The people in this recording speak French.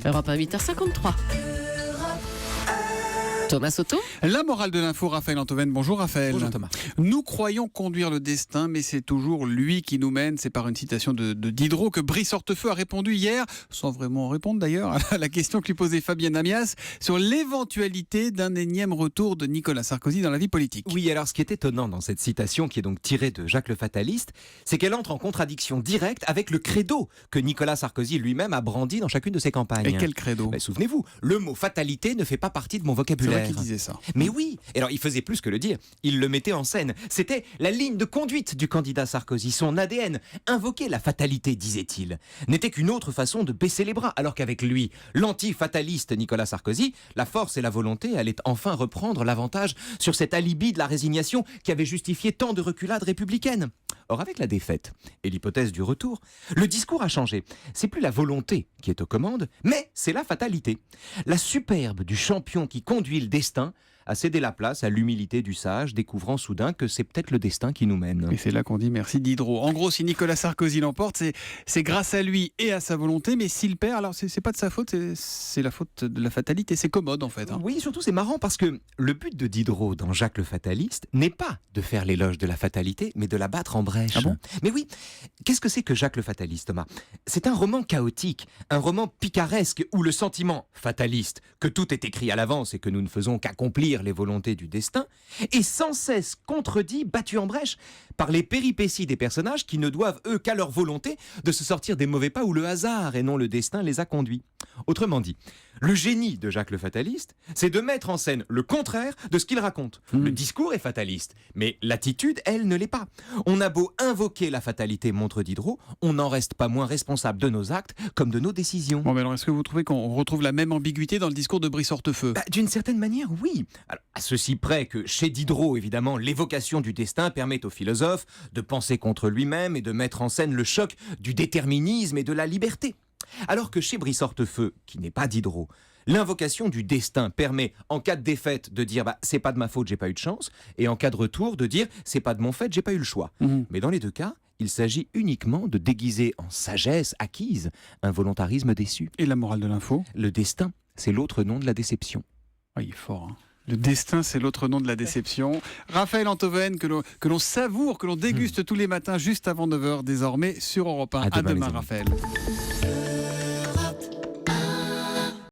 Europe 1, 8h53. Thomas Soto. La morale de l'info, Raphaël Antoven. Bonjour Raphaël. Bonjour Thomas. Nous croyons conduire le destin, mais c'est toujours lui qui nous mène. C'est par une citation de Diderot que Brice Hortefeux a répondu hier, sans vraiment répondre d'ailleurs, à la question que lui posait Fabienne Amias sur l'éventualité d'un énième retour de Nicolas Sarkozy dans la vie politique. Oui, alors ce qui est étonnant dans cette citation, qui est donc tirée de Jacques le Fataliste, c'est qu'elle entre en contradiction directe avec le credo que Nicolas Sarkozy lui-même a brandi dans chacune de ses campagnes. Et quel credo? Souvenez-vous, le mot fatalité ne fait pas partie de mon vocabulaire. C'est vrai qu'il disait ça. Mais oui, et alors il faisait plus que le dire, il le mettait en scène. C'était la ligne de conduite du candidat Sarkozy, son ADN. Invoquer la fatalité, disait-il, n'était qu'une autre façon de baisser les bras, alors qu'avec lui, l'anti-fataliste Nicolas Sarkozy, la force et la volonté allaient enfin reprendre l'avantage sur cet alibi de la résignation qui avait justifié tant de reculades républicaines. Or, avec la défaite et l'hypothèse du retour, le discours a changé. C'est plus la volonté qui est aux commandes, mais c'est la fatalité. La superbe du champion qui conduit le destin a cédé la place à l'humilité du sage, découvrant soudain que c'est peut-être le destin qui nous mène. Et c'est là qu'on dit merci Diderot. En gros, si Nicolas Sarkozy l'emporte, c'est grâce à lui et à sa volonté, mais s'il perd, alors c'est pas de sa faute, c'est la faute de la fatalité. C'est commode en fait. Oui, surtout c'est marrant parce que le but de Diderot dans Jacques le Fataliste n'est pas de faire l'éloge de la fatalité, mais de la battre en brèche. Ah bon ? Mais oui, qu'est-ce que c'est que Jacques le Fataliste, Thomas ? C'est un roman chaotique, un roman picaresque où le sentiment fataliste, que tout est écrit à l'avance et que nous ne faisons qu'accomplir les volontés du destin, est sans cesse contredit, battu en brèche par les péripéties des personnages qui ne doivent, eux, qu'à leur volonté de se sortir des mauvais pas où le hasard et non le destin les a conduits. Autrement dit, le génie de Jacques le Fataliste, c'est de mettre en scène le contraire de ce qu'il raconte. Le discours est fataliste, mais l'attitude, elle, ne l'est pas. On a beau invoquer la fatalité, montre Diderot, on n'en reste pas moins responsable de nos actes comme de nos décisions. Bon, mais alors est-ce que vous trouvez qu'on retrouve la même ambiguïté dans le discours de Brice Hortefeux ? D'une certaine manière, oui. Alors, à ceci près que chez Diderot, évidemment, l'évocation du destin permet au philosophe de penser contre lui-même et de mettre en scène le choc du déterminisme et de la liberté. Alors que chez Brice Hortefeux, qui n'est pas Diderot, l'invocation du destin permet, en cas de défaite, de dire c'est pas de ma faute, j'ai pas eu de chance, et en cas de retour, de dire c'est pas de mon fait, j'ai pas eu le choix. Mais dans les deux cas, il s'agit uniquement de déguiser en sagesse acquise un volontarisme déçu. Et la morale de l'info ? Le destin, c'est l'autre nom de la déception. Ah, il est fort, hein. Le destin, c'est l'autre nom de la déception. Raphaël Antoven, que l'on savoure, que l'on déguste tous les matins juste avant 9h désormais sur Europe 1. À demain, Raphaël.